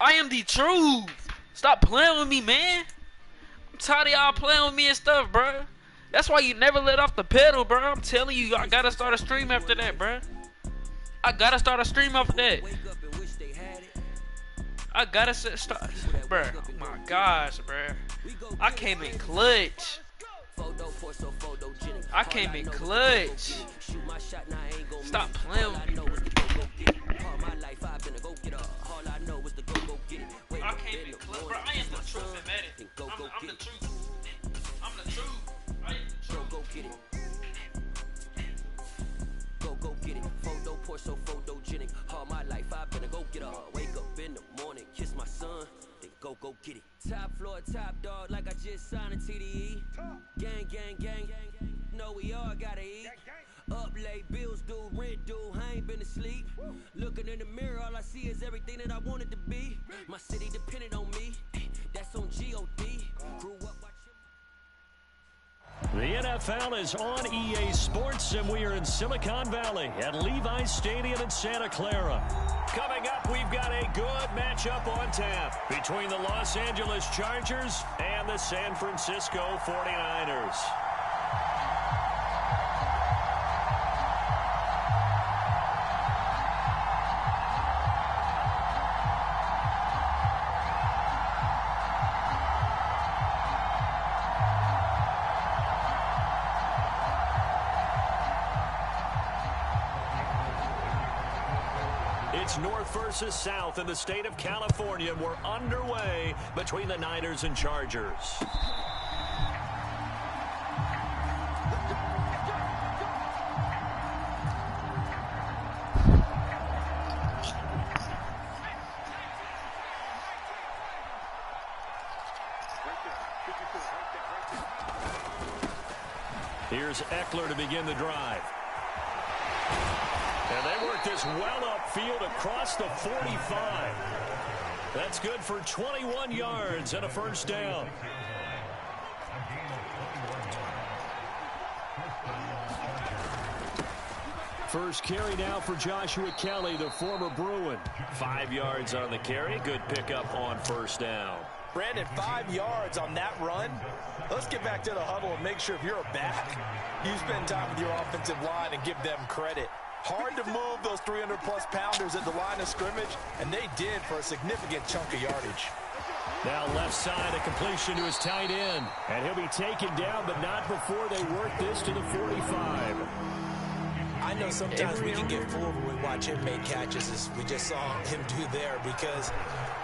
I am the truth. Stop playing with me, man. I'm tired of y'all playing with me and stuff, bro. That's why you never let off the pedal, bro. I'm telling you, I gotta start a stream after that, bro. I gotta start a stream after that. I gotta start, bro. Oh my gosh, bro. I came in clutch. I came in clutch. Stop playing with me. I came in clutch, bro. I am the truth and I'm the truth. I'm the truth. I am the truth. Go get it. Go get it. Photo poor, so photogenic. All my life I've been a go getter. Wake up in the morning, kiss my son, then go get it. Top floor, top dog, like I just signed a TDE. Gang, gang, gang, gang. No, we all gotta eat. Up late, bills due, rent due, I ain't been asleep. Looking in the mirror, all I see is everything that I wanted to be. My city depended on me, that's on G.O.D. Grew up watching. The NFL is on EA Sports, and we are in Silicon Valley at Levi's Stadium in Santa Clara. Coming up, we've got a good matchup on tap between the Los Angeles Chargers and the San Francisco 49ers. It's North versus South in the state of California. We're underway between the Niners and Chargers. Here's Eckler to begin the drive. And they work this well upfield across the 45. That's good for 21 yards and a first down. First carry now for Joshua Kelly, the former Bruin. 5 yards on the carry. Good pickup on first down. Brandon, 5 yards on that run. Let's get back to the huddle and make sure if you're a back, you spend time with your offensive line and give them credit. Hard to move those 300-plus pounders at the line of scrimmage, and they did for a significant chunk of yardage. Now left side, a completion to his tight end. And he'll be taken down, but not before they work this to the 45. I know sometimes we can get fooled when we watch him make catches, as we just saw him do there, because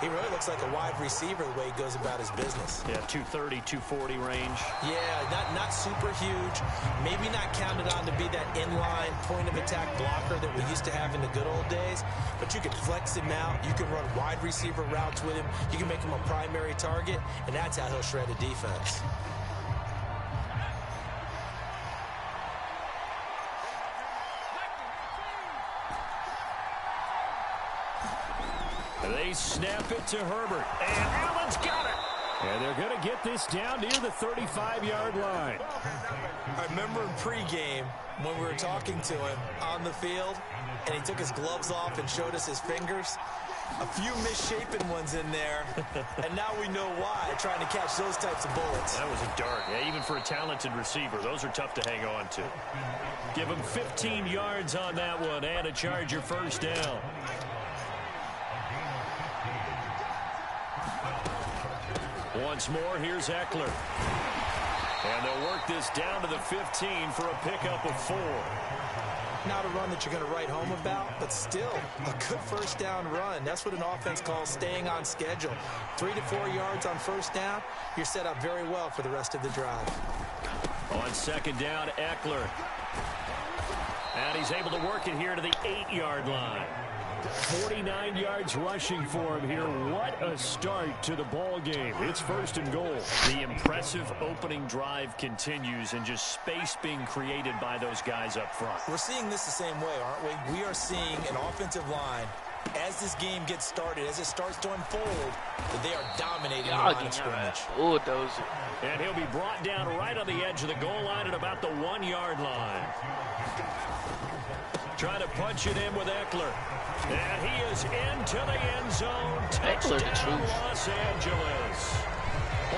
he really looks like a wide receiver the way he goes about his business. Yeah, 230, 240 range. Yeah, not super huge. Maybe not counted on to be that inline point-of-attack blocker that we used to have in the good old days, but you can flex him out. You can run wide receiver routes with him. You can make him a primary target, and that's how he'll shred a defense. They snap it to Herbert, and Allen's got it. And they're going to get this down near the 35-yard line. I remember in pregame when we were talking to him on the field, and he took his gloves off and showed us his fingers. A few misshapen ones in there, and now we know why, trying to catch those types of bullets. That was a dart. Yeah, even for a talented receiver, those are tough to hang on to. Give him 15 yards on that one, and a Charger first down. Once more, here's Eckler. And they'll work this down to the 15 for a pickup of 4. Not a run that you're going to write home about, but still a good first down run. That's what an offense calls staying on schedule. 3 to 4 yards on first down, you're set up very well for the rest of the drive. On second down, Eckler. And he's able to work it here to the 8-yard line. 49 yards rushing for him here. What a start to the ball game. It's first and goal. The impressive opening drive continues, and just space being created by those guys up front. We're seeing this the same way, aren't we? We are seeing an offensive line as this game gets started, as it starts to unfold, that they are dominating the line of scrimmage. Bulldozer. And he'll be brought down right on the edge of the goal line at about the 1-yard line. Trying to punch it in with Eckler. And he is into the end zone. Touchdown, Los Angeles.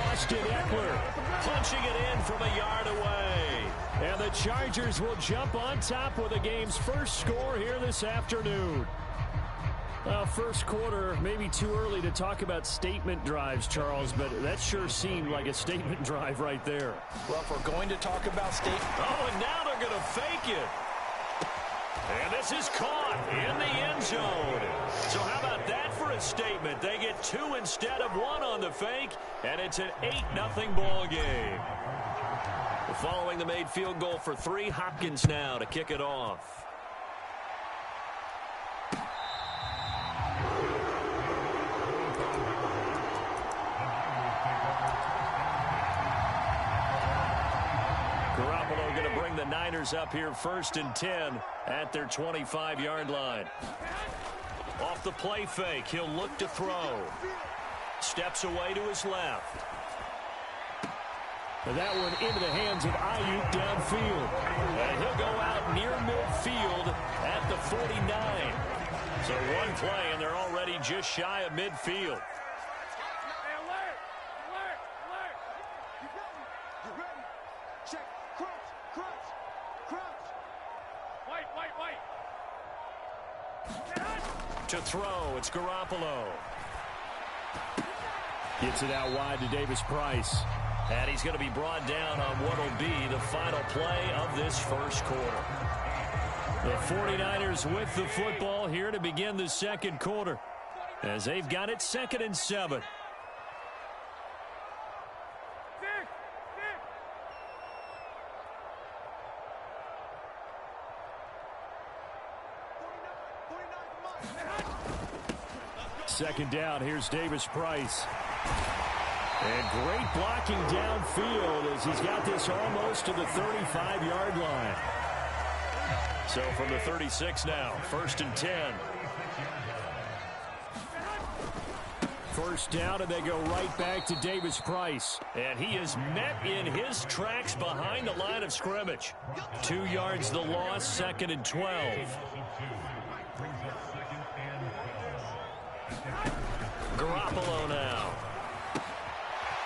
Austin Eckler punching it in from a yard away. And the Chargers will jump on top with the game's first score here this afternoon. First quarter, maybe too early to talk about statement drives, Charles, but that sure seemed like a statement drive right there. Well, if we're going to talk about statement... Oh, and now they're going to fake it. And this is caught in the end zone. So how about that for a statement? They get 2 instead of 1 on the fake, and it's an 8-0 ball game. Following the made field goal for 3, Hopkins now to kick it off. Garoppolo going to bring the Niners up here 1st and 10 at their 25-yard line. Off the play fake, he'll look to throw. Steps away to his left. And that one into the hands of Ayuk downfield. And he'll go out near midfield at the 49. So one play, and they're already just shy of midfield. To throw, it's Garoppolo. Gets it out wide to Davis Price. And he's going to be brought down on what will be the final play of this first quarter. The 49ers with the football here to begin the second quarter, as they've got it 2nd and 7. Second down, here's Davis Price. And great blocking downfield as he's got this almost to the 35-yard line. So from the 36 now, 1st and 10. First down, and they go right back to Davis Price. And he is met in his tracks behind the line of scrimmage. 2 yards the loss, 2nd and 12. Garoppolo now.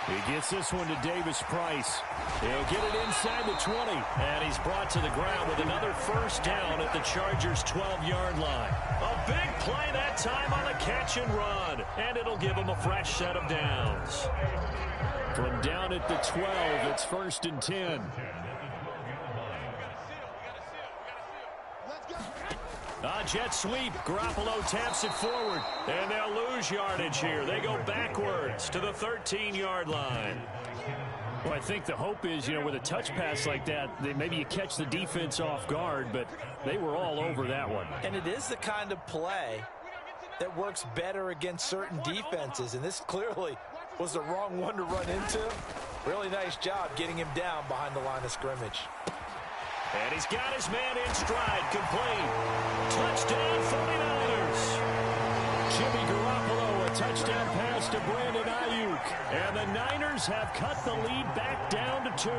He gets this one to Davis Price. He'll get it inside the 20. And he's brought to the ground with another first down at the Chargers' 12-yard line. A big play that time on a catch and run. And it'll give him a fresh set of downs. From down at the 12, it's 1st and 10. Jet sweep. Garoppolo taps it forward. And they'll lose yardage here. They go backwards to the 13-yard line. Well, I think the hope is, with a touch pass like that, maybe you catch the defense off guard, but they were all over that one. And it is the kind of play that works better against certain defenses, and this clearly was the wrong one to run into. Really nice job getting him down behind the line of scrimmage. And he's got his man in stride, complete. Touchdown, 49ers. Jimmy Garoppolo, a touchdown pass to Brandon Ayuk. And the Niners have cut the lead back down to 2.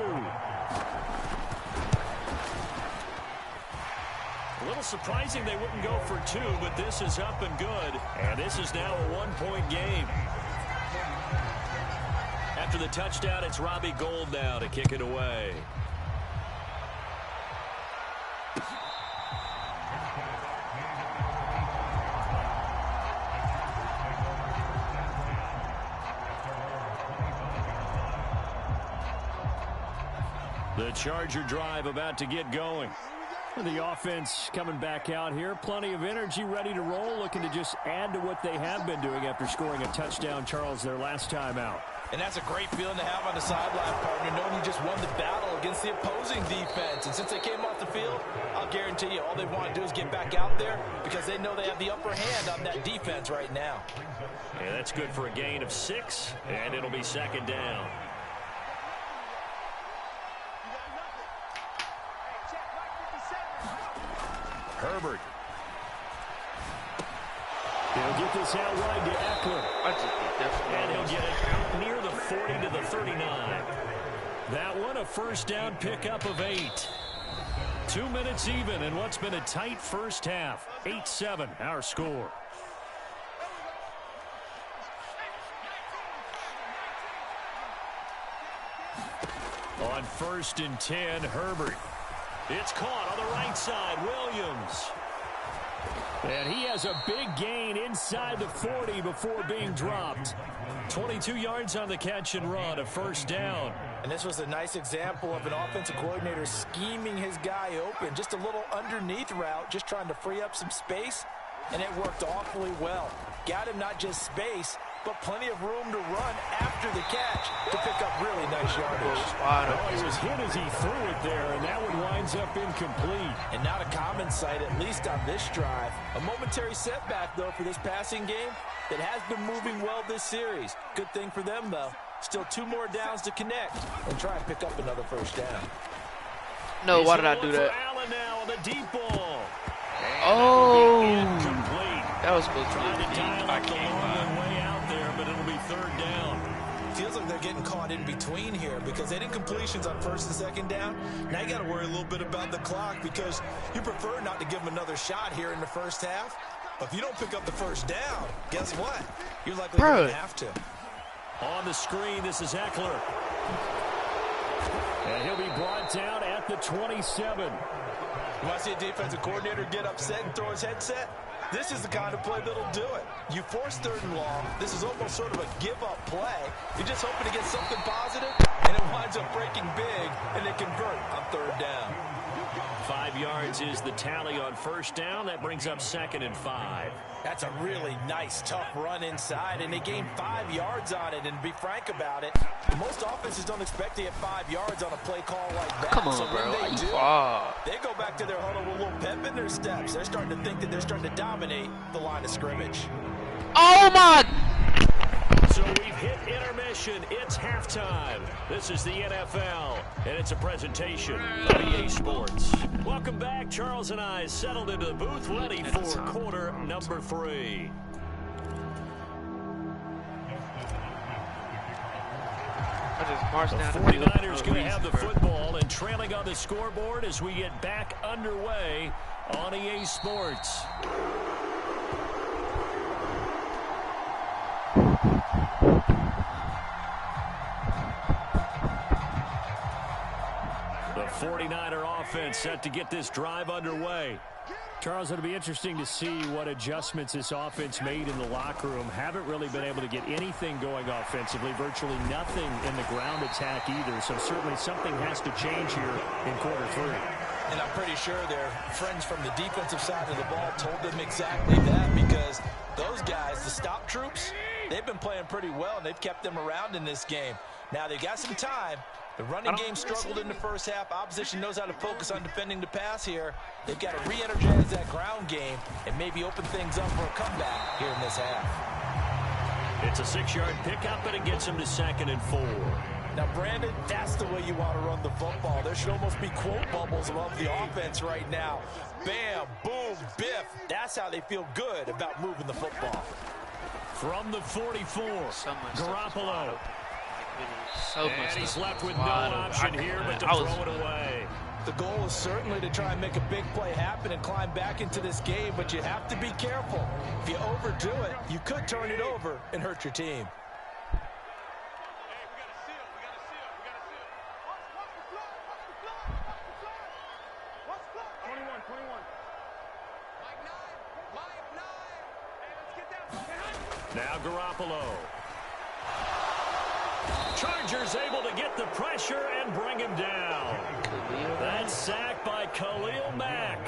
A little surprising they wouldn't go for 2, but this is up and good. And this is now a 1-point game. After the touchdown, it's Robbie Gould now to kick it away. The Charger drive about to get going. The offense coming back out here. Plenty of energy, ready to roll, looking to just add to what they have been doing after scoring a touchdown, Charles, their last time out. And that's a great feeling to have on the sideline, partner, knowing you just won the battle against the opposing defense. And since they came off the field, I'll guarantee you all they want to do is get back out there because they know they have the upper hand on that defense right now. Yeah, that's good for a gain of 6, and it'll be 2nd down. Herbert. He'll get this out wide to Eckler. And he'll get it out near the 40 to the 39. That one, a first down pickup of 8. 2 minutes even in what's been a tight first half. 8-7, our score. On 1st and 10, Herbert. It's caught on the right side. Williams. And he has a big gain inside the 40 before being dropped. 22 yards on the catch and run, a first down. And this was a nice example of an offensive coordinator scheming his guy open. Just a little underneath route, just trying to free up some space, and it worked awfully well. Got him not just space, but plenty of room to run after the catch to pick up really nice yardage. Oh, he was hit as he threw it there, and that one winds up incomplete. And not a common sight, at least on this drive. A momentary setback, though, for this passing game that has been moving well this series. Good thing for them, though. Still 2 more downs to connect and try and pick up another first down. No, why did I do that? Allen now on the deep ball. Oh, incomplete. that was supposed to Trying be to dial deep. up the long way out there, but it'll be 3rd down. Feels like they're getting caught in between here because they did completions on 1st and 2nd down. Now you got to worry a little bit about the clock because you prefer not to give them another shot here in the first half. But if you don't pick up the first down, guess what? You're likely going to have to. On the screen, this is Eckler. And he'll be brought down at the 27. You want to see a defensive coordinator get upset and throw his headset? This is the kind of play that'll do it. You force 3rd and long. This is almost sort of a give-up play. You're just hoping to get something positive, and it winds up breaking big, and they convert on 3rd down. 5 yards is the tally on 1st down. That brings up 2nd and 5. That's a really nice, tough run inside, and they gained 5 yards on it. And to be frank about it, most offenses don't expect to get 5 yards on a play call like that. Come on, so bro. when they do, they go back to their huddle with a little pep in their steps. They're starting to think that they're starting to dominate the line of scrimmage. Oh, my. So we've hit intermission. It's halftime. This is the NFL, and it's a presentation of EA Sports. Welcome back. Charles and I settled into the booth, ready for quarter number 3. The 49ers going to have the football and trailing on the scoreboard as we get back underway on EA Sports. The 49er offense set to get this drive underway. Charles, it'll be interesting to see what adjustments this offense made in the locker room. Haven't really been able to get anything going offensively, virtually nothing in the ground attack either. So certainly something has to change here in quarter 3. And I'm pretty sure their friends from the defensive side of the ball told them exactly that, because those guys, the stop troops, they've been playing pretty well, and they've kept them around in this game. Now they've got some time. The running game struggled in the first half. Opposition knows how to focus on defending the pass here. They've got to re-energize that ground game and maybe open things up for a comeback here in this half. It's a 6-yard pickup, and it gets him to 2nd and 4. Now, Brandon, that's the way you want to run the football. There should almost be quote bubbles above the offense right now. Bam, boom, biff. That's how they feel good about moving the football. From the 44, Garoppolo. So and he's left with no option here but to throw it away. The goal is certainly to try and make a big play happen and climb back into this game, but you have to be careful. If you overdo it, you could turn it over and hurt your team. Now Garoppolo. Chargers able to get the pressure and bring him down. That sack by Khalil Mack.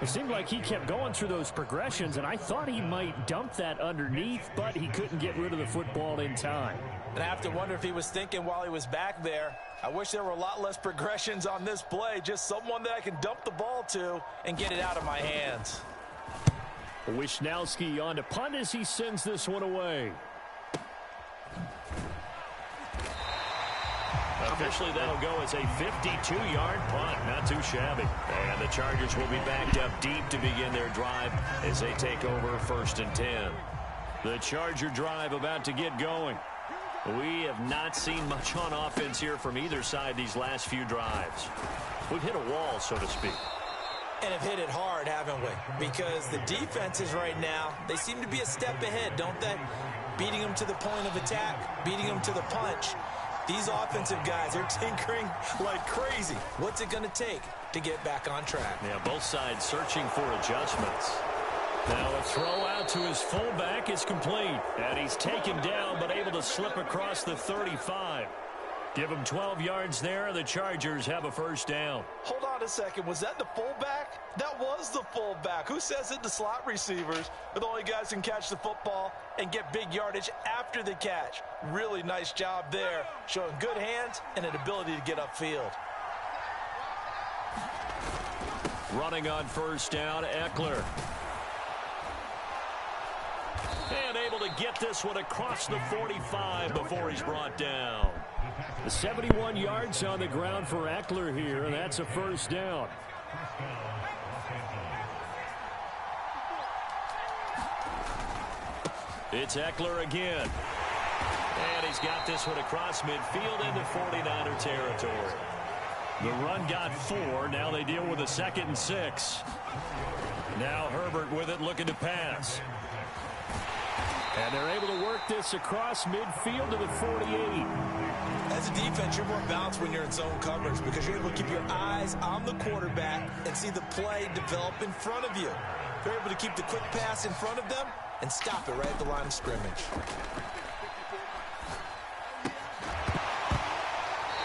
It seemed like he kept going through those progressions, and I thought he might dump that underneath, but he couldn't get rid of the football in time. And I have to wonder if he was thinking while he was back there, I wish there were a lot less progressions on this play, just someone that I can dump the ball to and get it out of my hands. Wisnowski on to punt as he sends this one away. Officially, that'll go as a 52-yard punt. Not too shabby. And the Chargers will be backed up deep to begin their drive as they take over 1st and 10. The Charger drive about to get going. We have not seen much on offense here from either side these last few drives. We've hit a wall, so to speak. And have hit it hard, haven't we? Because the defenses right now, they seem to be a step ahead, don't they? Beating them to the point of attack, beating them to the punch. These offensive guys are tinkering like crazy. What's it going to take to get back on track? Yeah, both sides searching for adjustments. Now a throw out to his fullback is complete. And he's taken down but able to slip across the 35. Give him 12 yards there. The Chargers have a 1st down. Hold on a second. Was that the fullback? That was the fullback. Who says it? The slot receivers are the only guys who can catch the football and get big yardage after the catch. Really nice job there. Showing good hands and an ability to get upfield. Running on 1st down, Eckler. And able to get this one across the 45 before he's brought down. 71 yards on the ground for Eckler here, and that's a 1st down. It's Eckler again. And he's got this one across midfield into 49er territory. The run got 4. Now they deal with a 2nd and 6. Now Herbert with it looking to pass. And they're able to work this across midfield to the 48. As a defense, you're more balanced when you're in zone coverage because you're able to keep your eyes on the quarterback and see the play develop in front of you. You're able to keep the quick pass in front of them and stop it right at the line of scrimmage.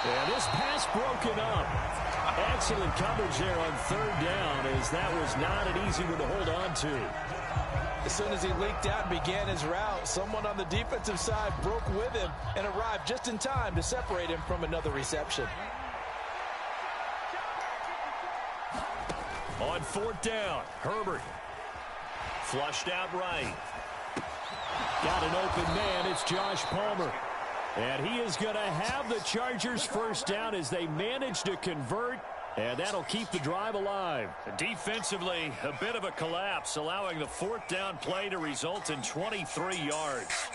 And this pass broken up. Excellent coverage there on 3rd down, as that was not an easy one to hold on to. As soon as he leaked out and began his route, someone on the defensive side broke with him and arrived just in time to separate him from another reception. On 4th down, Herbert. Flushed out right. Got an open man. It's Josh Palmer. And he is going to have the Chargers 1st down as they manage to convert. And that'll keep the drive alive. Defensively, a bit of a collapse, allowing the 4th down play to result in 23 yards.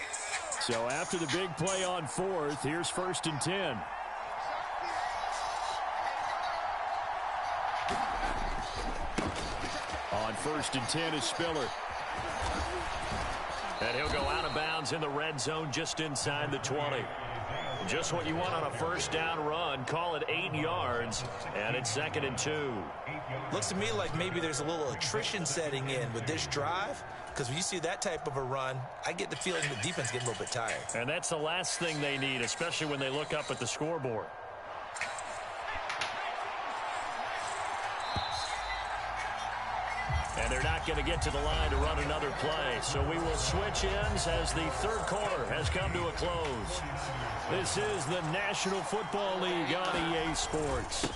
So after the big play on 4th, here's 1st and 10. On 1st and 10 is Spiller. And he'll go out of bounds in the red zone just inside the 20. Just what you want on a 1st down run. Call it 8 yards, and it's 2nd and 2. Looks to me like maybe there's a little attrition setting in with this drive, because when you see that type of a run, I get the feeling the defense gets a little bit tired. And that's the last thing they need, especially when they look up at the scoreboard. And they're not going to get to the line to run another play. So we will switch ends as the 3rd quarter has come to a close. This is the National Football League on EA Sports.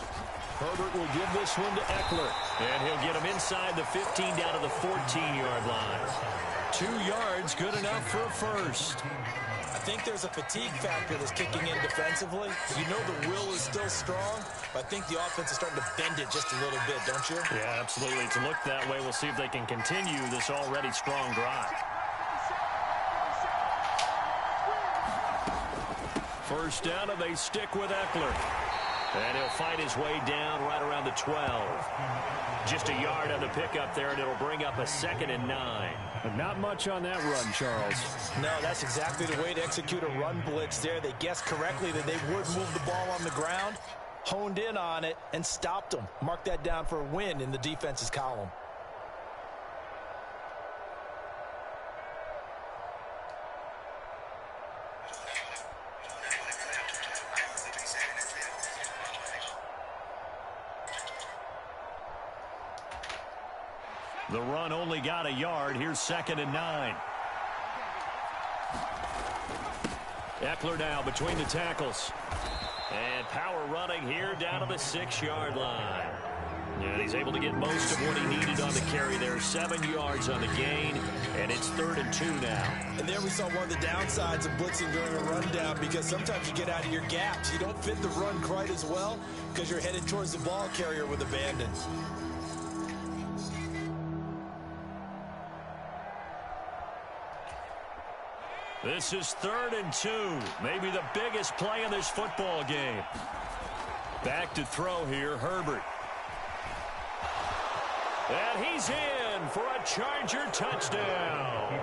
Herbert will give this one to Eckler. And he'll get him inside the 15 down to the 14-yard line. 2 yards, good enough for a 1st. I think there's a fatigue factor that's kicking in defensively. You know the will is still strong, but I think the offense is starting to bend it just a little bit, don't you? Yeah, absolutely. It's looked that way. We'll see if they can continue this already strong drive. 1st down, and they stick with Eckler. And he'll fight his way down right around the 12. Just a yard on the pickup there, and it'll bring up a 2nd and 9. But not much on that run, Charles. No, that's exactly the way to execute a run blitz there. They guessed correctly that they would move the ball on the ground, honed in on it, and stopped them. Mark that down for a win in the defense's column. The run only got a yard. Here's 2nd and 9. Eckler now between the tackles. And power running here down to the 6-yard line. And he's able to get most of what he needed on the carry there. 7 yards on the gain, and it's 3rd and 2 now. And there we saw one of the downsides of blitzing during a rundown, because sometimes you get out of your gaps. You don't fit the run quite as well because you're headed towards the ball carrier with abandon. This is 3rd and 2. Maybe the biggest play in this football game. Back to throw here, Herbert. And he's in for a Charger touchdown.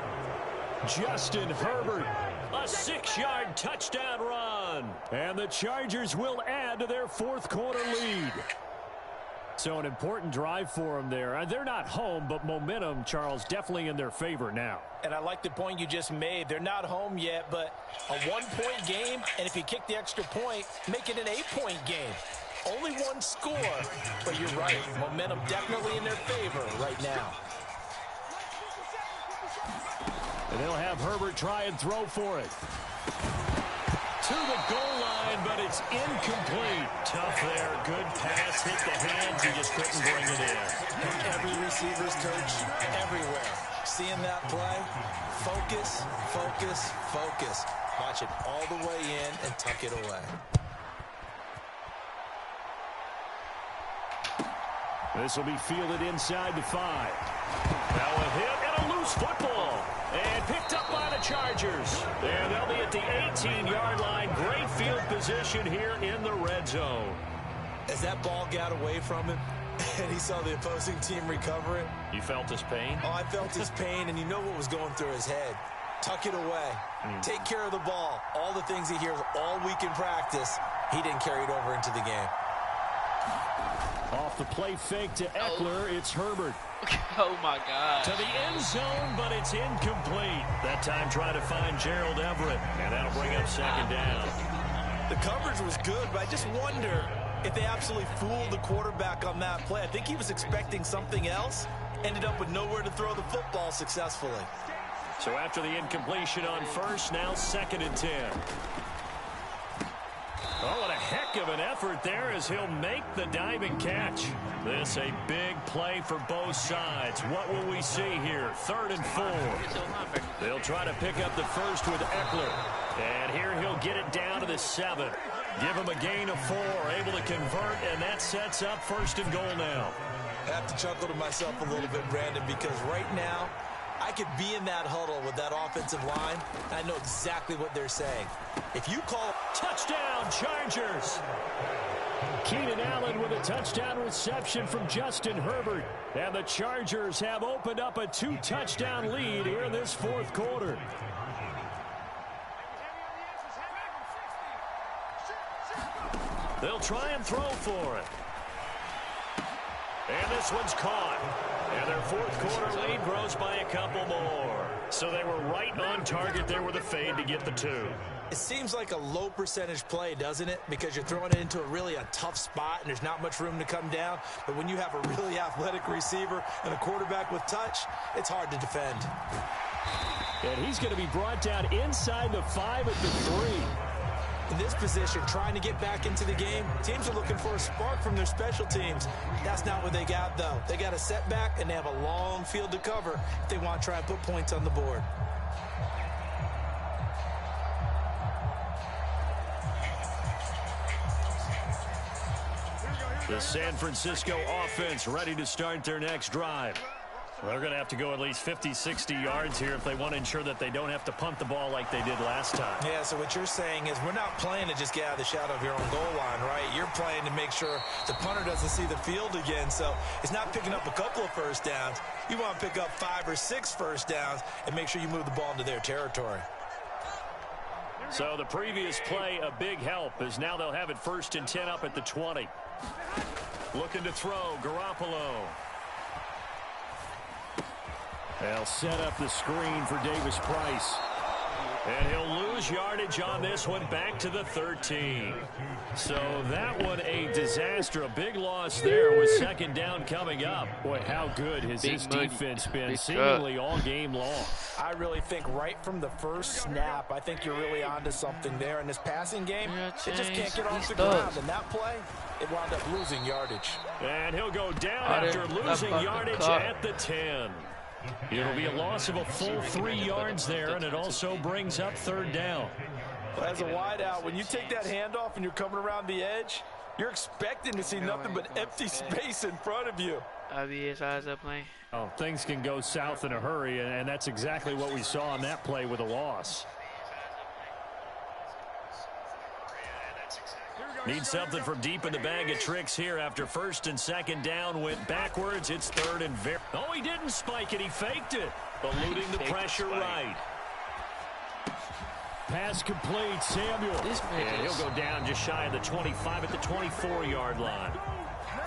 Justin Herbert, a 6-yard touchdown run. And the Chargers will add to their 4th quarter lead. So an important drive for them there. They're not home, but momentum, Charles, definitely in their favor now. And I like the point you just made. They're not home yet, but a 1-point game, and if you kick the extra point, make it an 8-point game. Only one score, but you're right. Momentum definitely in their favor right now. And they'll have Herbert try and throw for it. To the goal line, but it's incomplete. Tough there. Good pass. Hit the hands. He just couldn't bring it in. Every receiver's coach everywhere. Seeing that play, focus, focus, focus. Watch it all the way in and tuck it away. This will be fielded inside the 5. Now a hit and a loose football. And picked up by the Chargers. And they'll be at the 18-yard line. Great field position here in the red zone. As that ball got away from him, and he saw the opposing team recover it. You felt his pain? Oh, I felt his pain, and you know what was going through his head. Tuck it away. Take care of the ball. All the things he hears all week in practice, he didn't carry it over into the game. Off the play fake to Eckler, it's Herbert. Oh, my God. To the end zone, but it's incomplete. That time trying to find Gerald Everett, and that'll bring up 2nd down. The coverage was good, but I just wonder if they absolutely fooled the quarterback on that play. I think he was expecting something else, ended up with nowhere to throw the football successfully. So after the incompletion on first, now 2nd and 10. Oh, what a heck of an effort there as he'll make the diving catch. This a big play for both sides. What will we see here? 3rd and 4. They'll try to pick up the first with Eckler. And here he'll get it down to the 7. Give him a gain of 4, able to convert, and that sets up 1st and goal now. I have to chuckle to myself a little bit, Brandon, because right now, I could be in that huddle with that offensive line, and I know exactly what they're saying. If you call touchdown, Chargers. Keenan Allen with a touchdown reception from Justin Herbert. And the Chargers have opened up a 2-touchdown lead here in this 4th quarter. They'll try and throw for it. And this one's caught. And their 4th quarter lead grows by a couple more. So they were right on target there with a fade to get the 2. It seems like a low percentage play, doesn't it? Because you're throwing it into a tough spot and there's not much room to come down. But when you have a really athletic receiver and a quarterback with touch, it's hard to defend. And he's going to be brought down inside the 5 at the 3. In this position, trying to get back into the game, teams are looking for a spark from their special teams. That's not what they got, though. They got a setback, and they have a long field to cover if they want to try and put points on the board. The San Francisco offense ready to start their next drive. Well, they're going to have to go at least 50, 60 yards here if they want to ensure that they don't have to punt the ball like they did last time. Yeah, so what you're saying is we're not playing to just get out of the shadow of your own goal line, right? You're playing to make sure the punter doesn't see the field again. So it's not picking up a couple of first downs. You want to pick up 5 or 6 first downs and make sure you move the ball into their territory. So the previous play, a big help, as now they'll have it 1st and 10 up at the 20. Looking to throw, Garoppolo. They'll set up the screen for Davis Price. And he'll lose lose yardage on this one, back to the 13. So that one a disaster, a big loss there with second down coming up. Boy, how good has this defense been seemingly all game long. I really think right from the first snap, I think you're really onto something there. In this passing game, it just can't get off the ground. And that play, it wound up losing yardage. And he'll go down after losing yardage at the 10. It'll be a loss of a full 3 yards there, and it also brings up third down. Well, as a wideout, when you take that handoff and you're coming around the edge, you're expecting to see nothing but empty space in front of you. Oh, things can go south in a hurry, and that's exactly what we saw on that play with a loss. Need something from deep in the bag of tricks here after first and second down went backwards. It's third and very. Oh, he didn't spike it. He faked it. Eluding the pressure right. Pass complete. Samuel. And he'll go down just shy of the 25 at the 24-yard line.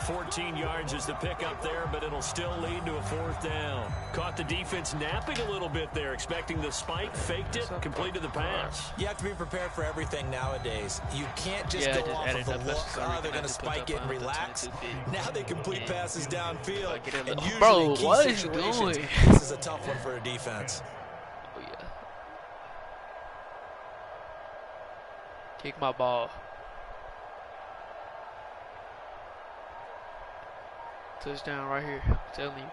14 yards is the pickup there, but it'll still lead to a fourth down. Caught the defense napping a little bit there, expecting the spike, faked it, completed the pass. You have to be prepared for everything nowadays. You can't just go off of the look, they're going to spike it and relax. Now they complete passes downfield, and usually in key situations, this is a tough one for a defense. Oh, yeah. Kick my ball. Touchdown right here, I'm telling you.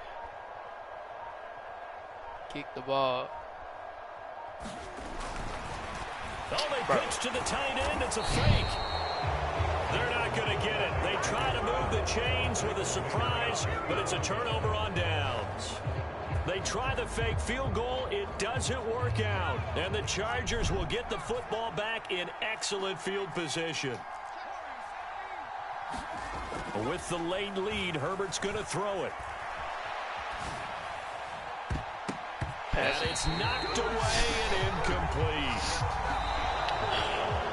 Kick the ball. Oh, they pitch to the tight end. It's a fake. They're not going to get it. They try to move the chains with a surprise, but it's a turnover on downs. They try the fake field goal. It doesn't work out. And the Chargers will get the football back in excellent field position. With the late lead, Herbert's going to throw it. And it's knocked away and incomplete.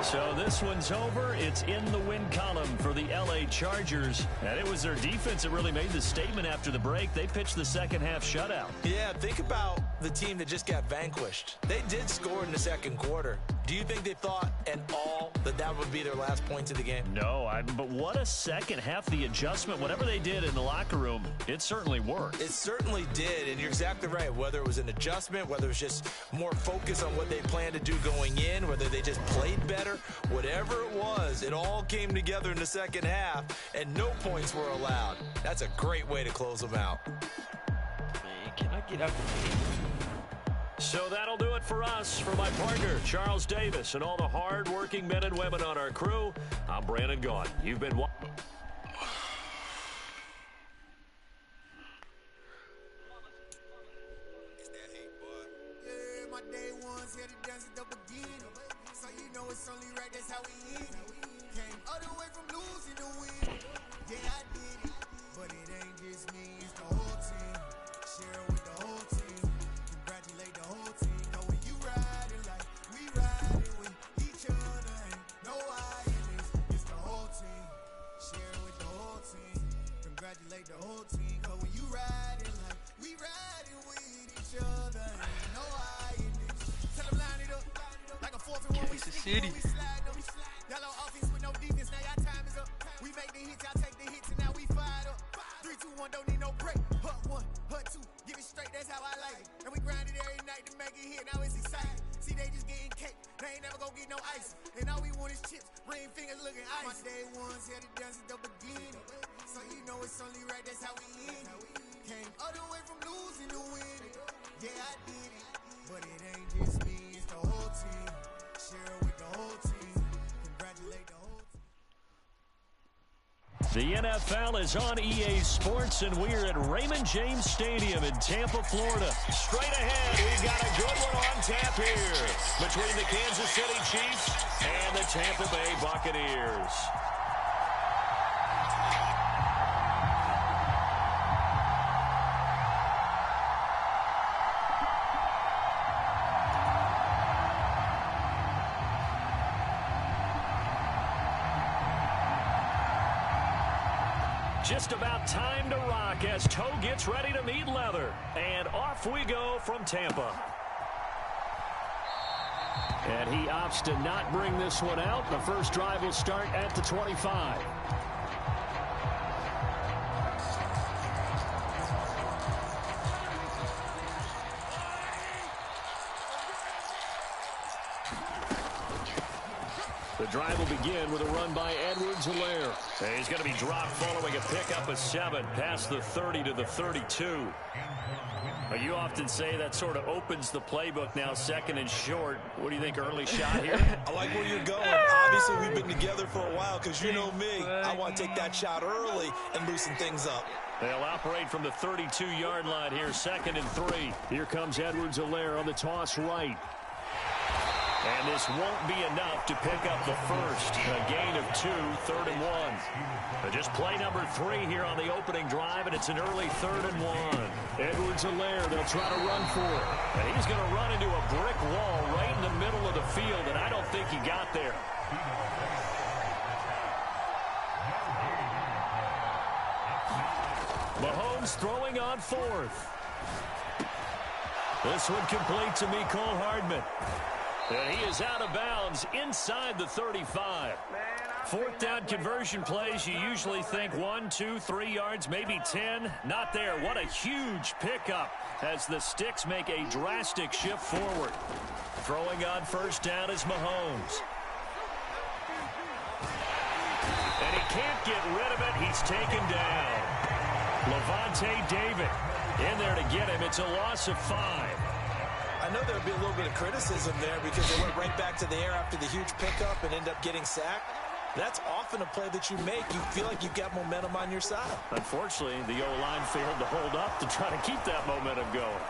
So this one's over. It's in the win column for the L.A. Chargers. And it was their defense that really made the statement after the break. They pitched the second half shutout. Yeah, think about the team that just got vanquished. They did score in the second quarter. Do you think they thought at all that that would be their last points of the game? No, but what a second half. The adjustment, whatever they did in the locker room, it certainly worked. It certainly did, and you're exactly right. Whether it was an adjustment, whether it was just more focus on what they planned to do going in, whether they just played better, whatever it was, it all came together in the second half, and no points were allowed. That's a great way to close them out. Man, can I get out of here? So that'll do it for us. For my partner, Charles Davis, and all the hard-working men and women on our crew, I'm Brandon Gaughan. You've been watching. My day ones here to dance at the beginning. So you know it's only right, that's how we end it. Came all the way from losing to win. Yeah, I did it. But it ain't just me, it's the whole team. Share it with the whole team. Congratulate the whole team. Know when you riding like we riding with each other. Ain't no I in this. It's the whole team. Share it with the whole team. Congratulate the whole team. Cause when you riding like we riding with each other. Ain't no I in this. Tell them line it up. Like a 4-1 we City. Y'all on offense with no defense, now y'all time is up. We make the hits, y'all take the hits, and now we fired up. 3, 2, 1, don't need no break. Hut 1, hut 2, give it straight, that's how I like it. And we grind it every night to make it hit, now it's exciting. See, they just getting cake, they ain't never gonna get no ice. And all we want is chips, ring fingers looking ice. My day ones here to dance at the beginning. So you know it's only right, that's how we end it. Came all the way from losing to winning. Yeah, I did it, but it ain't just me, it's the whole team. Share with the whole team. Congratulate the whole team. The NFL is on EA Sports, and we're at Raymond James Stadium in Tampa, Florida. Straight ahead, we've got a good one on tap here between the Kansas City Chiefs and the Tampa Bay Buccaneers. Just about time to rock as toe gets ready to meet leather. And off we go from Tampa. And he opts to not bring this one out. The first drive will start at the 25. The drive will begin with a run by Edwards-Helaire. He's going to be dropped following a pickup of 7 past the 30 to the 32. You often say that sort of opens the playbook now, second and short. What do you think, early shot here? I like where you're going. Obviously, we've been together for a while because you know me. I want to take that shot early and loosen things up. They'll operate from the 32-yard line here, second and 3. Here comes Edwards-Helaire on the toss right. And this won't be enough to pick up the first. A gain of 2, third and 1. Just play number 3 here on the opening drive, and it's an early third and 1. Edwards-Helaire, they'll try to run for it. And he's going to run into a brick wall right in the middle of the field, and I don't think he got there. Mahomes throwing on 4th. This one complete to Mecole Hardman. And he is out of bounds inside the 35. Fourth down conversion plays, you usually think 1, 2, 3 yards, maybe 10. Not there. What a huge pickup as the Sticks make a drastic shift forward. Throwing on first down is Mahomes. And he can't get rid of it. He's taken down. Levante David in there to get him. It's a loss of 5. I know there'll be a little bit of criticism there because they went right back to the air after the huge pickup and end up getting sacked. That's often a play that you make. You feel like you've got momentum on your side. Unfortunately, the O-line failed to hold up to try to keep that momentum going.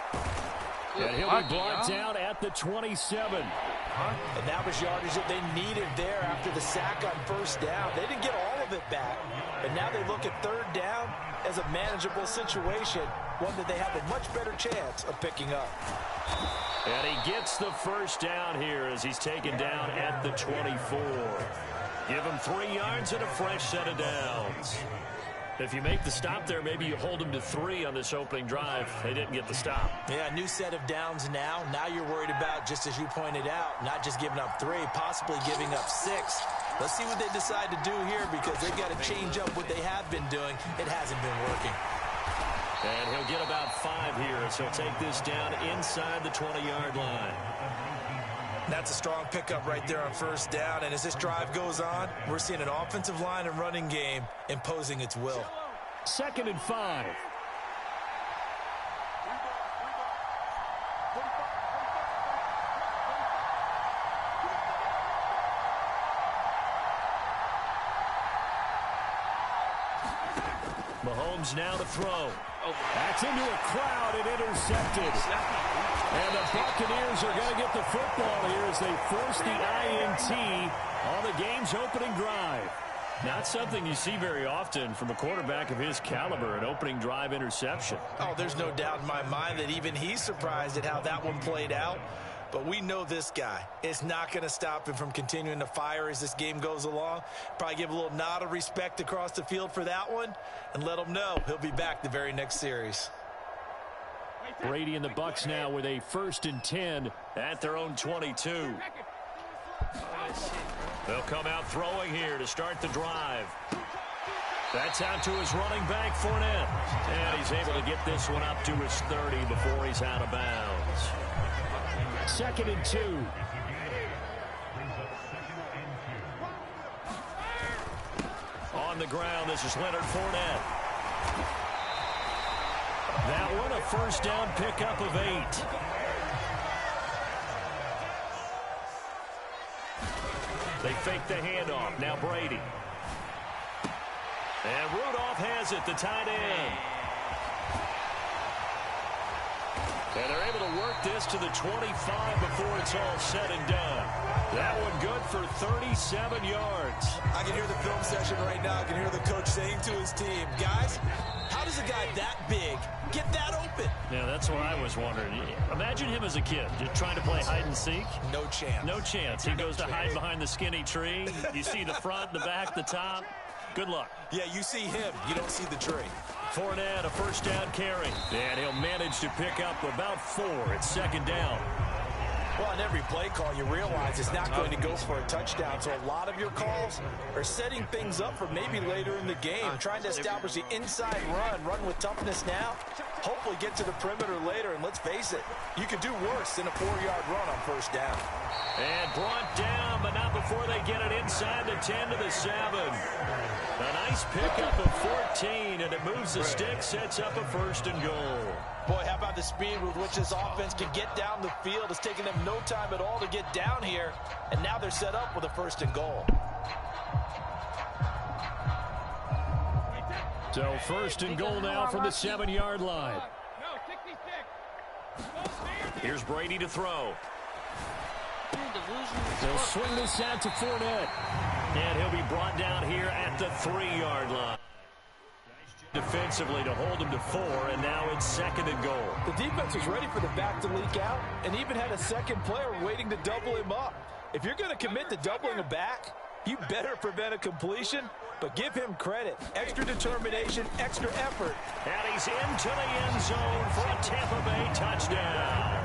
And he'll be brought down at the 27. And that was yardage that they needed there after the sack on first down. They didn't get all of it back, but now they look at third down as a manageable situation, one that they have a much better chance of picking up. And he gets the first down here as he's taken down at the 24. Give him 3 yards and a fresh set of downs. If you make the stop there, maybe you hold them to 3 on this opening drive. They didn't get the stop. Yeah, new set of downs now. Now you're worried about, just as you pointed out, not just giving up 3, possibly giving up 6. Let's see what they decide to do here because they've got to change up what they have been doing. It hasn't been working. And he'll get about 5 here as he'll take this down inside the 20-yard line. That's a strong pickup right there on first down. And as this drive goes on, we're seeing an offensive line and running game imposing its will. Second and 5. Mahomes now to throw. That's into a crowd and intercepted. And the Buccaneers are going to get the football here as they force the INT on the game's opening drive. Not something you see very often from a quarterback of his caliber, an opening drive interception. Oh, there's no doubt in my mind that even he's surprised at how that one played out. But we know this guy is not going to stop him from continuing to fire as this game goes along. Probably give a little nod of respect across the field for that one and let him know he'll be back the very next series. Brady and the Bucs now with a 1st and 10 at their own 22. They'll come out throwing here to start the drive. That's out to his running back, Fournette. And he's able to get this one up to his 30 before he's out of bounds. 2nd and 2. On the ground, this is Leonard Fournette. That one, a first down pickup of 8. They fake the handoff. Now Brady. And Rudolph has it, the tight end. And they're able to work this to the 25 before it's all said and done. That one good for 37 yards. I can hear the film session right now. I can hear the coach saying to his team, guys, how does a guy that big get that open? Yeah, that's what I was wondering. Imagine him as a kid, just trying to play hide and seek. No chance. No chance. He goes to hide behind the skinny tree. You see the front, the back, the top. Good luck. Yeah, you see him. You don't see the tree. Fournette, a first down carry. And he'll manage to pick up about 4 at 2nd down. Well, on every play call, you realize it's not going to go for a touchdown. So a lot of your calls are setting things up for maybe later in the game, trying to establish the inside run with toughness now, hopefully get to the perimeter later. And let's face it, you could do worse than a 4-yard run on first down. And brought down, but not before they get it inside the 10 to the 7. A nice pickup of 14, and it moves the stick, sets up a 1st and goal. Boy, how about the speed with which this offense can get down the field? It's taken them no time at all to get down here, and now they're set up with a 1st and goal. So 1st and goal now from the 7-yard line. Here's Brady to throw. They'll swing this out to Fournette. And he'll be brought down here at the 3-yard line. Defensively to hold him to 4, and now it's 2nd and goal. The defense was ready for the back to leak out and even had a second player waiting to double him up. If you're going to commit to doubling a back, you better prevent a completion, but give him credit. Extra determination, extra effort. And he's into the end zone for a Tampa Bay touchdown.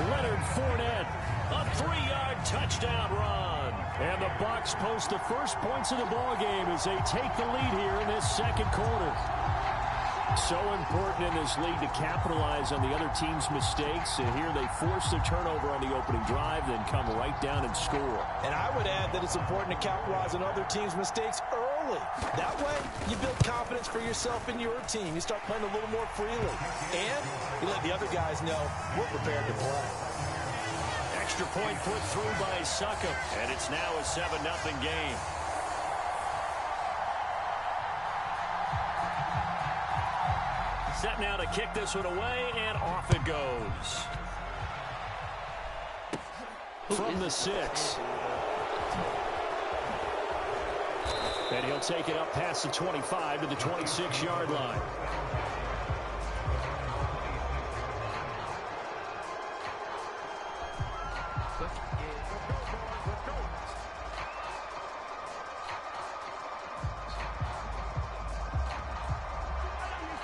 Leonard Fournette, a 3-yard touchdown run. And the Bucs post the first points of the ball game as they take the lead here in this 2nd quarter. So important in this league to capitalize on the other team's mistakes. And here they force the turnover on the opening drive, then come right down and score. And I would add that it's important to capitalize on other teams' mistakes early. That way, you build confidence for yourself and your team. You start playing a little more freely. And you let the other guys know we're prepared to play. Extra point put through by Succop, and it's now a 7-0 game. Set now to kick this one away, and off it goes. From the 6. And he'll take it up past the 25 to the 26-yard line.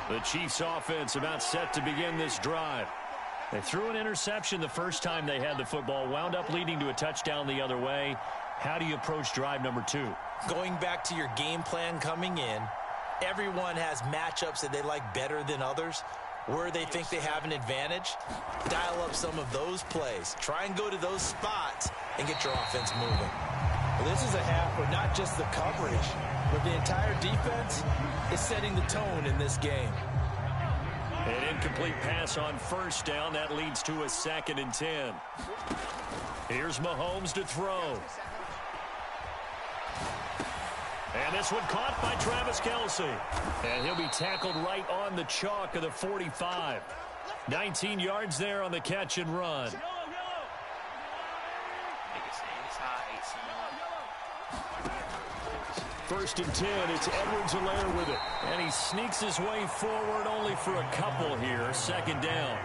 The Chiefs offense about set to begin this drive. They threw an interception the first time they had the football, wound up leading to a touchdown the other way. How do you approach drive number 2? Going back to your game plan coming in, everyone has matchups that they like better than others. Where they think they have an advantage, dial up some of those plays. Try and go to those spots and get your offense moving. Well, this is a half where not just the coverage, but the entire defense is setting the tone in this game. An incomplete pass on first down. That leads to a 2nd and 10. Here's Mahomes to throw. And this one caught by Travis Kelce. And he'll be tackled right on the chalk of the 45. 19 yards there on the catch and run. First and 10, it's Edwards-Helaire with it. And he sneaks his way forward only for a couple here. 2nd down.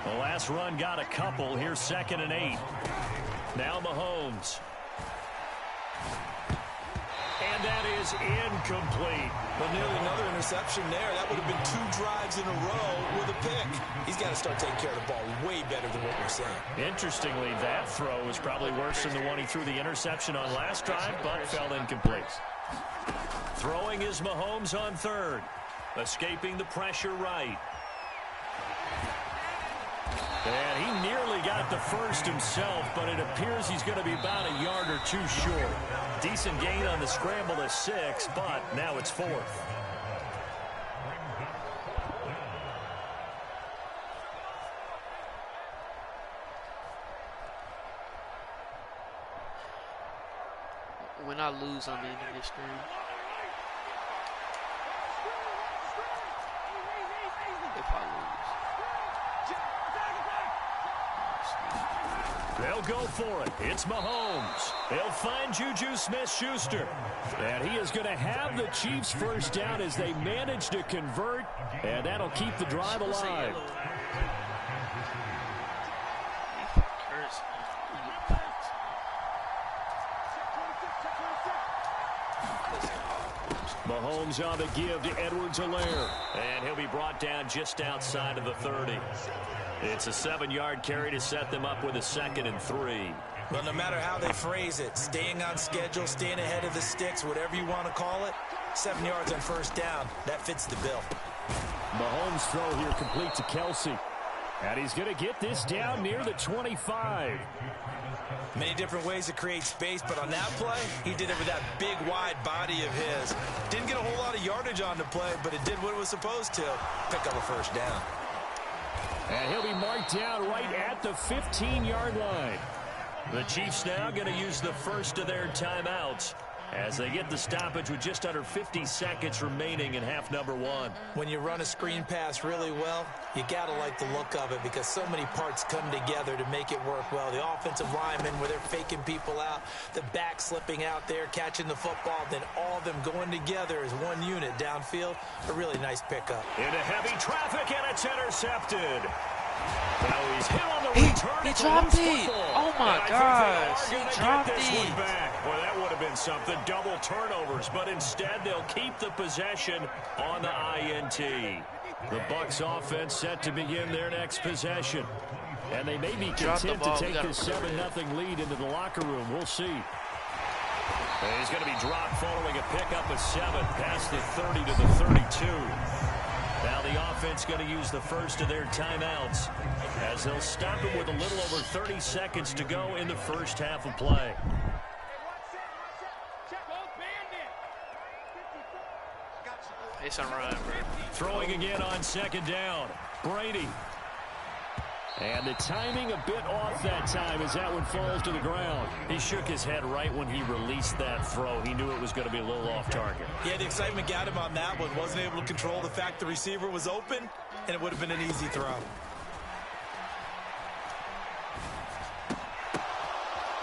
The last run got a couple. Here's 2nd and 8. Now Mahomes. And that is incomplete. But nearly another interception there. That would have been 2 drives in a row with a pick. He's got to start taking care of the ball way better than what we're saying. Interestingly, that throw was probably worse than the one he threw the interception on last drive, but fell incomplete. Throwing is Mahomes on 3rd. Escaping the pressure right. And he nearly got the first himself, but it appears he's going to be about a yard or 2 short. Decent gain on the scramble to 6, but now it's 4th. When I lose on the end of this stream. If I lose. They'll go for it. It's Mahomes. They'll find Juju Smith-Schuster. And he is going to have the Chiefs first down as they manage to convert. And that'll keep the drive alive. Mahomes on the give to Edwards-Helaire. And he'll be brought down just outside of the 30. It's a 7-yard carry to set them up with a 2nd and 3. Well, no matter how they phrase it, staying on schedule, staying ahead of the sticks, whatever you want to call it, 7 yards on first down, that fits the bill. Mahomes' throw here complete to Kelsey. And he's going to get this down near the 25. Many different ways to create space, but on that play, he did it with that big, wide body of his. Didn't get a whole lot of yardage on the play, but it did what it was supposed to. Pick up a first down. And he'll be marked down right at the 15-yard line. The Chiefs now going to use the first of their timeouts as they get the stoppage with just under 50 seconds remaining in half number 1. When you run a screen pass really well, you got to like the look of it because so many parts come together to make it work well. The offensive linemen where they're faking people out, the back slipping out there, catching the football, then all of them going together as one unit downfield. A really nice pickup. Into heavy traffic, and it's intercepted. Now he's hit on the return. He dropped it. Oh, my gosh. He dropped it. Well, that would have been something. Double turnovers, but instead they'll keep the possession on the INT. The Bucs offense set to begin their next possession. And they may be content to take this 7-0 lead into the locker room. We'll see. And he's going to be dropped following a pickup of 7 past the 30 to the 32. Now the offense going to use the first of their timeouts as they'll stop it with a little over 30 seconds to go in the first half of play. It's a run, bro. Throwing again on 2nd down. Brady. And the timing a bit off that time as that one falls to the ground. He shook his head right when he released that throw. He knew it was going to be a little off target. Yeah, the excitement got him on that one. Wasn't able to control the fact the receiver was open, and it would have been an easy throw.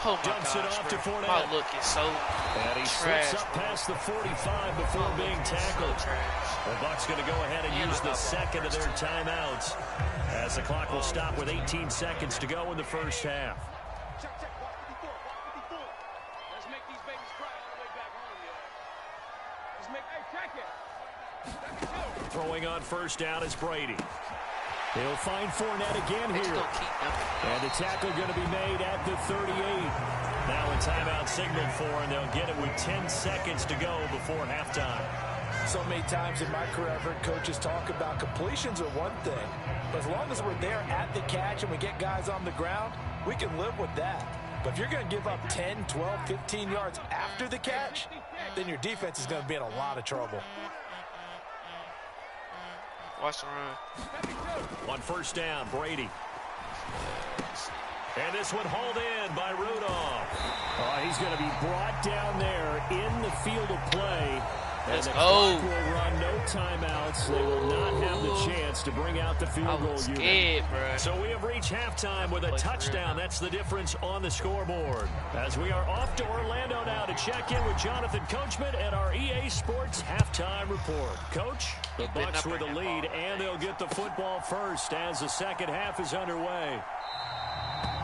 Oh my Dumps it off to Fournette. My look is so and he trash. slips up past the 45 before being tackled. The Bucs going to go ahead and use the second of their timeouts as the clock will stop with 18 seconds to go in the first half. Let's make these babies cry all the way back home, yo. Let's make, hey, check it. Throwing on first down is Brady. He'll find Fournette again here. And the tackle going to be made at the 38. Now a timeout signaled for, and they'll get it with 10 seconds to go before halftime. So many times in my career, I've heard coaches talk about completions are one thing. But as long as we're there at the catch and we get guys on the ground, we can live with that. But if you're going to give up 10, 12, 15 yards after the catch, then your defense is going to be in a lot of trouble. Watch the run. On first down, Brady. And this one hauled in by Rudolph. He's going to be brought down there in the field of play. Let's and the go. clock will run no timeouts. They will not have the chance to bring out the field goal unit. So we have reached halftime with a touchdown. That's the difference on the scoreboard. As we are off to Orlando now to check in with Jonathan Coachman at our EA Sports halftime report. Coach, the Bucs with the lead, and they'll get the football first as the second half is underway.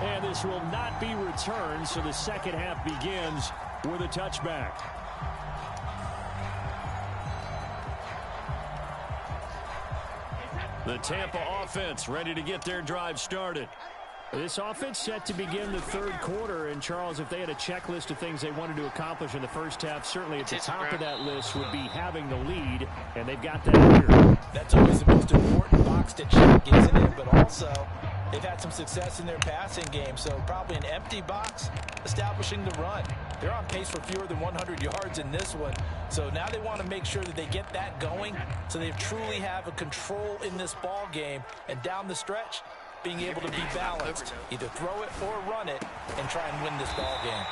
And this will not be returned, so the second half begins with a touchback. The Tampa offense ready to get their drive started. This offense set to begin the third quarter. And, Charles, if they had a checklist of things they wanted to accomplish in the first half, certainly at the top of that list would be having the lead, and they've got that here. That's always the most important box to check, isn't it? But also, they've had some success in their passing game, so probably an empty box establishing the run. They're on pace for fewer than 100 yards in this one, so now they want to make sure that they get that going so they truly have a control in this ball game, and down the stretch, being able to be balanced, either throw it or run it, and try and win this ball game.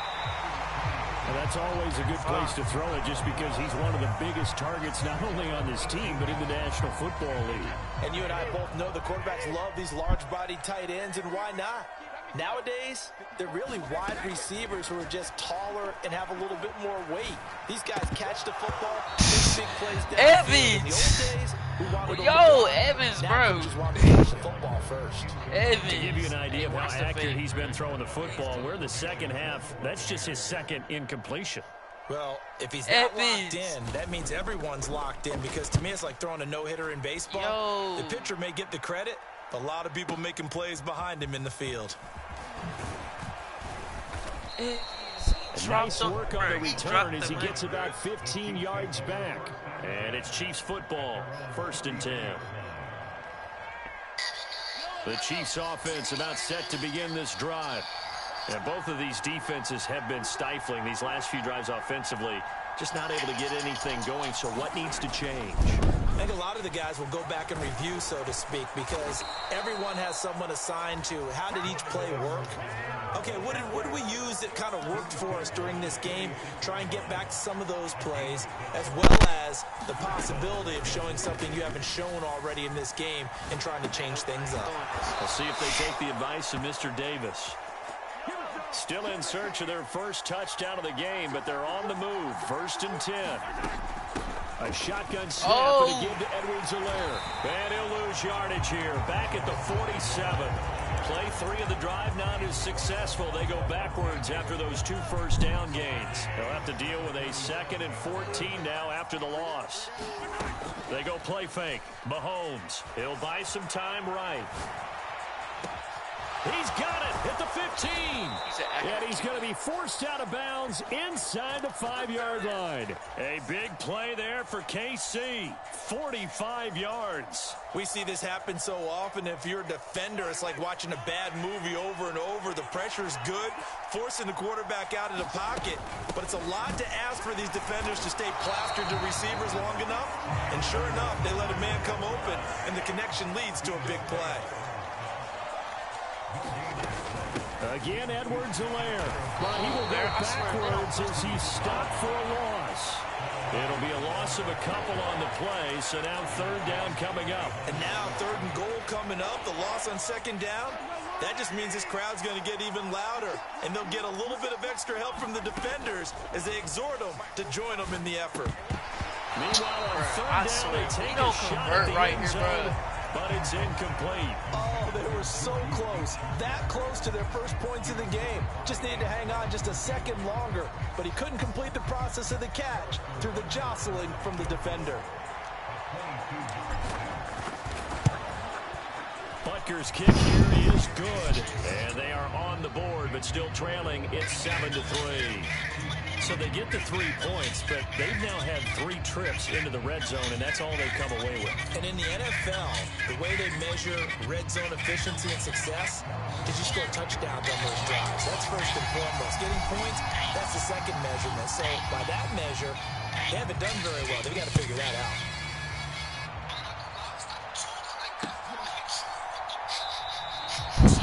And that's always a good place to throw it just because he's one of the biggest targets not only on this team but in the National Football League. And you and I both know the quarterbacks love these large-bodied tight ends, and why not? Nowadays, they're really wide receivers who are just taller and have a little bit more weight. These guys catch the football, make big plays down. Evans! Yo, Evans, bro. Evans. To give you an idea of how accurate he's been throwing the football, we're in the second half. That's just his second incompletion. Well, if he's not locked in, that means everyone's locked in, because to me it's like throwing a no-hitter in baseball. Yo. The pitcher may get the credit, A lot of people making plays behind him in the field. Nice work on the return as he gets about 15 yards back. And it's Chiefs football, 1st and 10. The Chiefs offense about set to begin this drive. And both of these defenses have been stifling these last few drives offensively. Just not able to get anything going, so what needs to change? I think a lot of the guys will go back and review, so to speak, because everyone has someone assigned to how did each play work. Okay, what did we use that kind of worked for us during this game? Try and get back to some of those plays, as well as the possibility of showing something you haven't shown already in this game and trying to change things up. We'll see if they take the advice of Mr. Davis. Still in search of their first touchdown of the game, but they're on the move. 1st and 10. A shotgun snap and a give to Edwards-Helaire. And he'll lose yardage here. Back at the 47. Play 3 of the drive not as successful. They go backwards after those 2 first down gains. They'll have to deal with a 2nd and 14 now after the loss. They go play fake. Mahomes. He'll buy some time right. He's got it at the 15. And he's going to be forced out of bounds inside the 5-yard line. A big play there for KC. 45 yards. We see this happen so often. If you're a defender, it's like watching a bad movie over and over. The pressure's good, forcing the quarterback out of the pocket. But it's a lot to ask for these defenders to stay plastered to receivers long enough. And sure enough, they let a man come open, and the connection leads to a big play. Again, Edwards-Helaire. But he will go backwards as he's stopped for a loss. It'll be a loss of a couple on the play, so now 3rd down coming up. And now 3rd and goal coming up, the loss on 2nd down. That just means this crowd's going to get even louder, and they'll get a little bit of extra help from the defenders as they exhort them to join them in the effort. Meanwhile, on 3rd down, they take a shot at the end zone, but it's incomplete. Oh, they were so close. That close to their first points of the game. Just needed to hang on just a second longer. But he couldn't complete the process of the catch through the jostling from the defender. Butker's kick here is good. And they are on the board, but still trailing. It's 7-3. So they get the 3 points, but they've now had 3 trips into the red zone, and that's all they've come away with. And in the NFL, the way they measure red zone efficiency and success is you score touchdowns on those drives. That's first and foremost. Getting points, that's the second measurement. So by that measure, they haven't done very well. They've got to figure that out.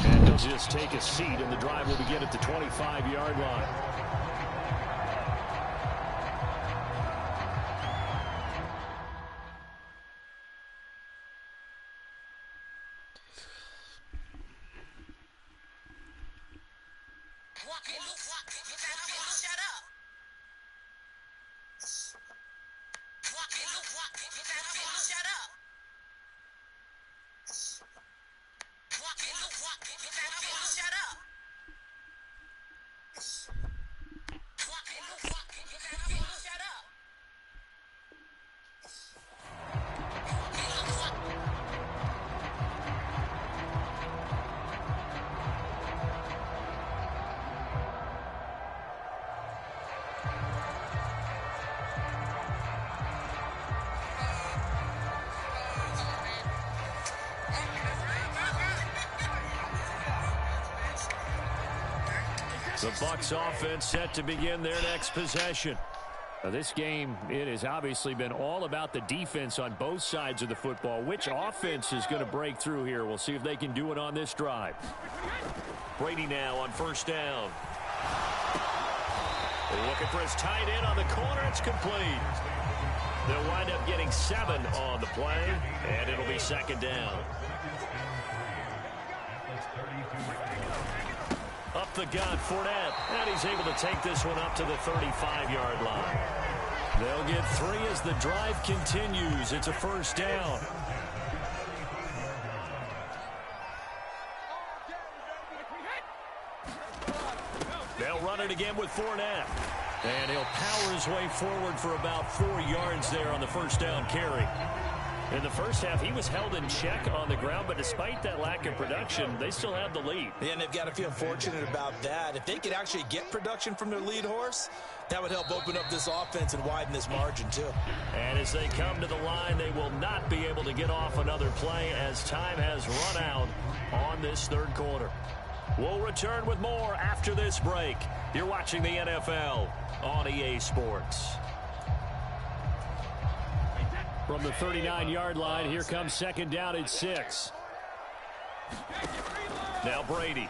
And he'll just take a seat, and the drive will begin at the 25-yard line. The Bucs offense set to begin their next possession. Now, this game, it has obviously been all about the defense on both sides of the football. Which offense is going to break through here? We'll see if they can do it on this drive. Brady now on 1st down. Looking for his tight end on the corner. It's complete. They'll wind up getting 7 on the play, and it'll be 2nd down. Up the gut, Fournette, and he's able to take this one up to the 35-yard line. They'll get 3 as the drive continues. It's a 1st down. They'll run it again with Fournette. And he'll power his way forward for about 4 yards there on the 1st down carry. In the first half, he was held in check on the ground, but despite that lack of production, they still have the lead. And they've got to feel fortunate about that. If they could actually get production from their lead horse, that would help open up this offense and widen this margin, too. And as they come to the line, they will not be able to get off another play as time has run out on this third quarter. We'll return with more after this break. You're watching the NFL on EA Sports. From the 39-yard line, here comes second down at 6. Now Brady.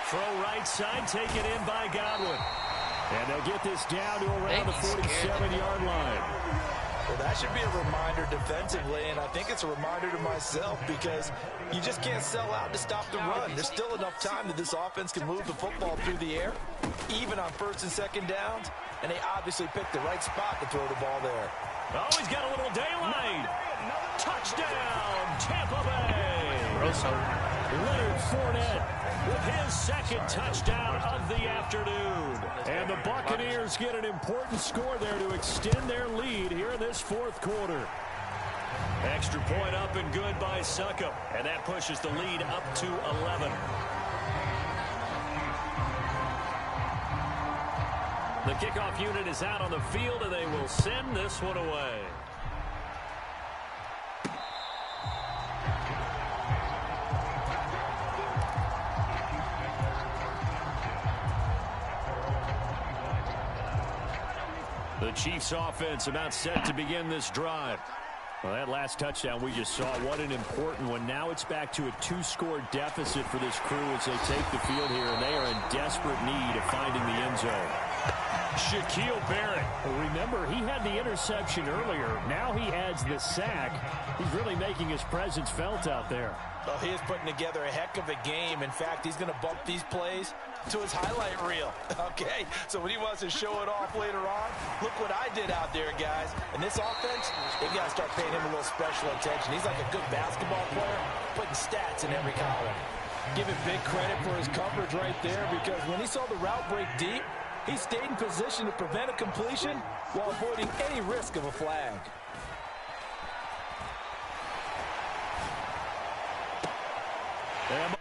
Throw right side, taken in by Godwin. And they'll get this down to around the 47-yard line. Well, that should be a reminder defensively, and I think it's a reminder to myself because you just can't sell out to stop the run. There's still enough time that this offense can move the football through the air, even on first and second downs, and they obviously picked the right spot to throw the ball there. Oh, he's got a little daylight. Touchdown, Tampa Bay. Leonard Fournette with his second touchdown of the afternoon. And the Buccaneers get an important score there to extend their lead here in this fourth quarter. Extra point up and good by Succop. And that pushes the lead up to 11. The kickoff unit is out on the field, and they will send this one away. The Chiefs offense about set to begin this drive. Well, that last touchdown we just saw, what an important one. Now it's back to a 2-score deficit for this crew as they take the field here, and they are in desperate need of finding the end zone. Shaquille Barrett. Well, remember, he had the interception earlier. Now he adds the sack. He's really making his presence felt out there. Well, he is putting together a heck of a game. In fact, he's going to bump these plays to his highlight reel. Okay, so when he wants to show it off later on, look what I did out there, guys. And this offense, they've got to start paying him a little special attention. He's like a good basketball player, putting stats in every column. Give him big credit for his coverage right there, because when he saw the route break deep, he stayed in position to prevent a completion while avoiding any risk of a flag. And